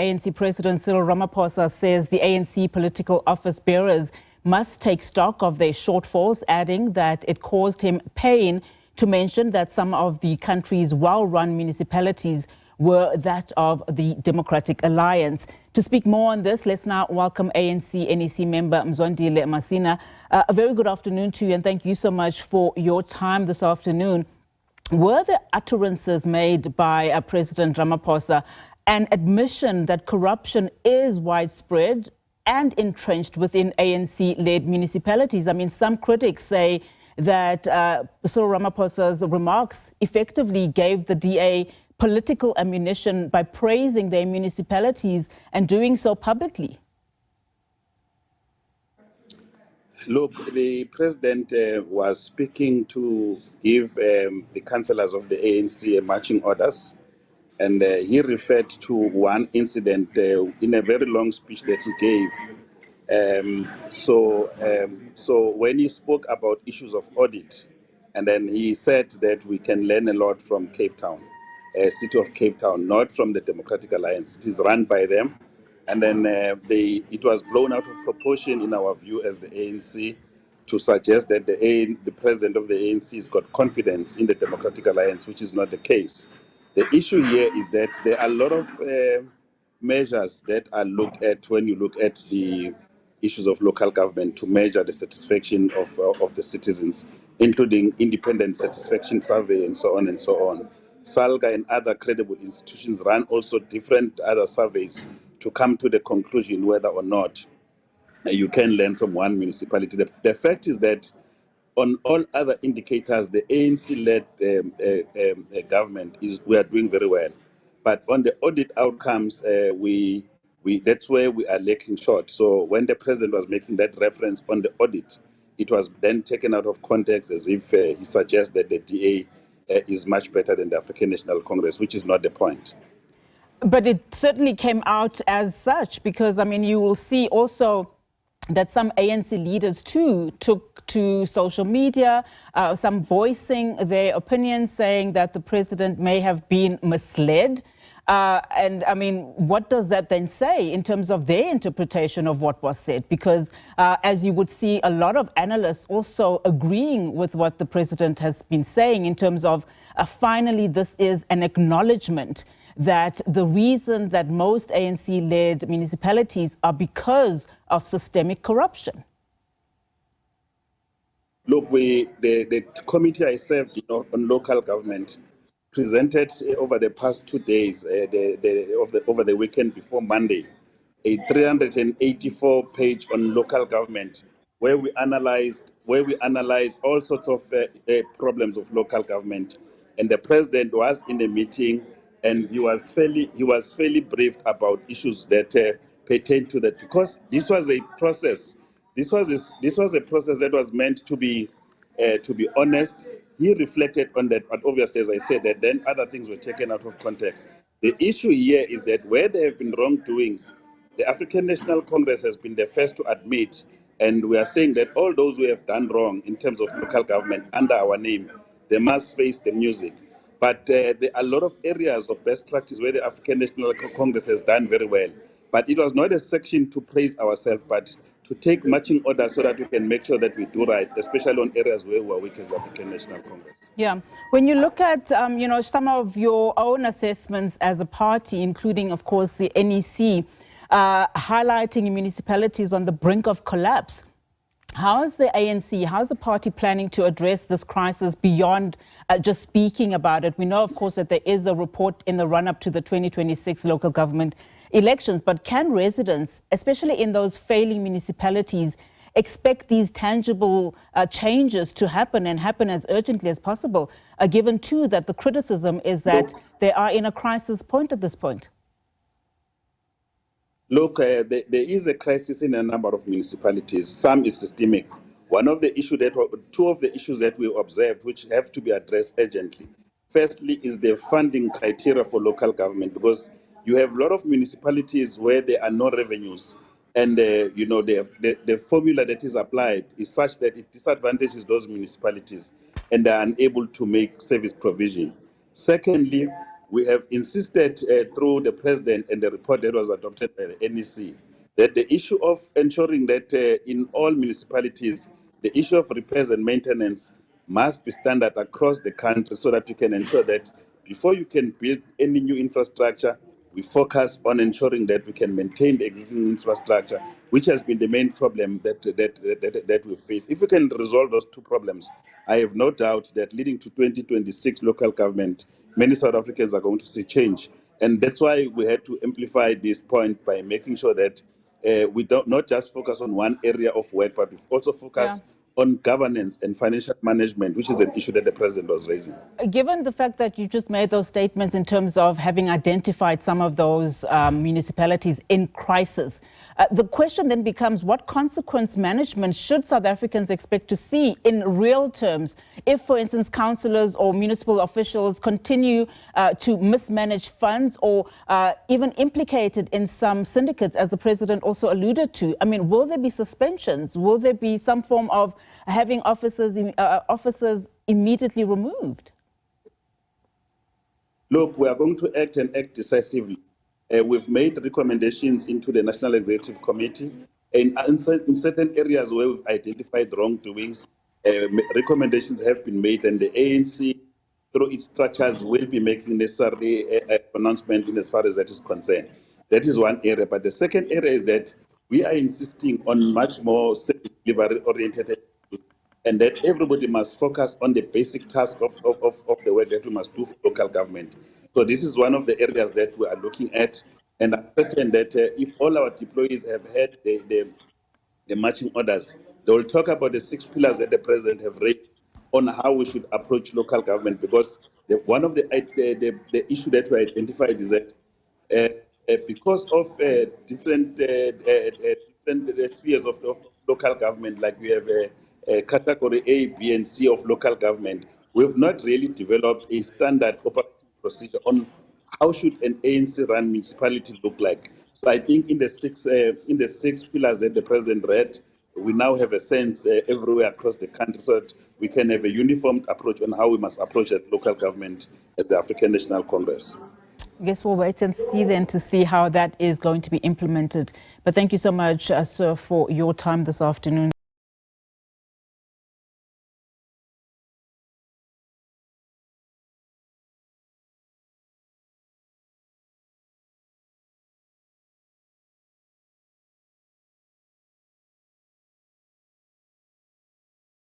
ANC President Cyril Ramaphosa says the ANC political office bearers must take stock of their shortfalls, adding that it caused him pain to mention that some of the country's well-run municipalities were that of the Democratic Alliance. To speak more on this, let's now welcome ANC NEC Member Mzwandile Masina. A very good afternoon to you, and thank you so much for your time this afternoon. Were the utterances made by President Ramaphosa an admission that corruption is widespread and entrenched within ANC-led municipalities? I mean, some critics say that Cyril Ramaphosa's remarks effectively gave the DA political ammunition by praising their municipalities and doing so publicly. Look, the president was speaking to give the councillors of the ANC marching orders, and he referred to one incident in a very long speech that he gave. So when he spoke about issues of audit, and then he said that we can learn a lot from Cape Town, city of Cape Town, not from the Democratic Alliance. It is run by them. And then it was blown out of proportion, in our view, as the ANC, to suggest that the president of the ANC has got confidence in the Democratic Alliance, which is not the case. The issue here is that there are a lot of measures that are looked at when you look at the issues of local government to measure the satisfaction of the citizens, including independent satisfaction survey and so on and so on. SALGA and other credible institutions run also different other surveys to come to the conclusion whether or not you can learn from one municipality. The fact is that on all other indicators, the ANC-led government we are doing very well. But on the audit outcomes, that's where we are lacking short. So when the president was making that reference on the audit, it was then taken out of context as if he suggests that the DA is much better than the African National Congress, which is not the point. But it certainly came out as such, because, I mean, you will see also that some ANC leaders too took to social media, some voicing their opinions, saying that the president may have been misled. And I mean, what does that then say in terms of their interpretation of what was said? Because as you would see, a lot of analysts also agreeing with what the president has been saying in terms of finally this is an acknowledgement that the reason that most ANC-led municipalities are because of systemic corruption. Look, the committee I served on local government presented over the past 2 days, over the weekend before Monday, a 384-page on local government, where we analyzed all sorts of problems of local government. And the president was in the meeting, and he was fairly briefed about issues that pertain to that, because this was a process. This was a process that was meant to be honest. He reflected on that, but obviously, as I said, that then other things were taken out of context. The issue here is that where there have been wrongdoings, the African National Congress has been the first to admit, and we are saying that all those who have done wrong in terms of local government under our name, they must face the music. But there are a lot of areas of best practice where the African National Congress has done very well. But it was not a section to praise ourselves, but to take marching orders so that we can make sure that we do right, especially on areas where we are weak as the African National Congress. Yeah. When you look at, some of your own assessments as a party, including, of course, the NEC, highlighting municipalities on the brink of collapse, how is the ANC, how's the party planning to address this crisis beyond just speaking about it? We know, of course, that there is a report in the run-up to the 2026 local government elections, but can residents, especially in those failing municipalities, expect these tangible changes to happen and happen as urgently as possible, given too that the criticism is that they are in a crisis point at this point? Look, there is a crisis in a number of municipalities. Some is systemic. Two of the issues that we observed, which have to be addressed urgently, firstly is the funding criteria for local government, because you have a lot of municipalities where there are no revenues, and the formula that is applied is such that it disadvantages those municipalities, and they are unable to make service provision. Secondly, we have insisted through the president and the report that was adopted by the NEC that the issue of ensuring that in all municipalities, the issue of repairs and maintenance must be standard across the country so that we can ensure that before you can build any new infrastructure, we focus on ensuring that we can maintain the existing infrastructure, which has been the main problem that we face. If we can resolve those two problems, I have no doubt that leading to 2026 local government, many South Africans are going to see change. And that's why we had to amplify this point by making sure that we don't not just focus on one area of work, but we also focus on governance and financial management, which is an issue that the president was raising. Given the fact that you just made those statements in terms of having identified some of those municipalities in crisis, the question then becomes, what consequence management should South Africans expect to see in real terms if, for instance, councillors or municipal officials continue to mismanage funds or even implicated in some syndicates, as the president also alluded to? I mean, will there be suspensions? Will there be some form of having officers immediately removed? Look, we are going to act and act decisively. We've made recommendations into the National Executive Committee. In certain areas where we've identified wrongdoings, recommendations have been made, and the ANC, through its structures, will be making necessary announcement in as far as that is concerned. That is one area. But the second area is that we are insisting on much more service delivery oriented, and that everybody must focus on the basic task of the work that we must do for local government. So this is one of the areas that we are looking at, and I'm certain that if all our deployees have had the marching orders, they will talk about the 6 pillars that the president have raised on how we should approach local government, because one of the issue that we identified is that because of different spheres of local government, like we have a category A, B, and C of local government, we've not really developed a standard operating procedure on how should an ANC-run municipality look like. So I think in the six pillars that the president read, we now have a sense everywhere across the country so that we can have a uniform approach on how we must approach at local government as the African National Congress. I guess we'll wait and see then to see how that is going to be implemented. But thank you so much, sir, for your time this afternoon.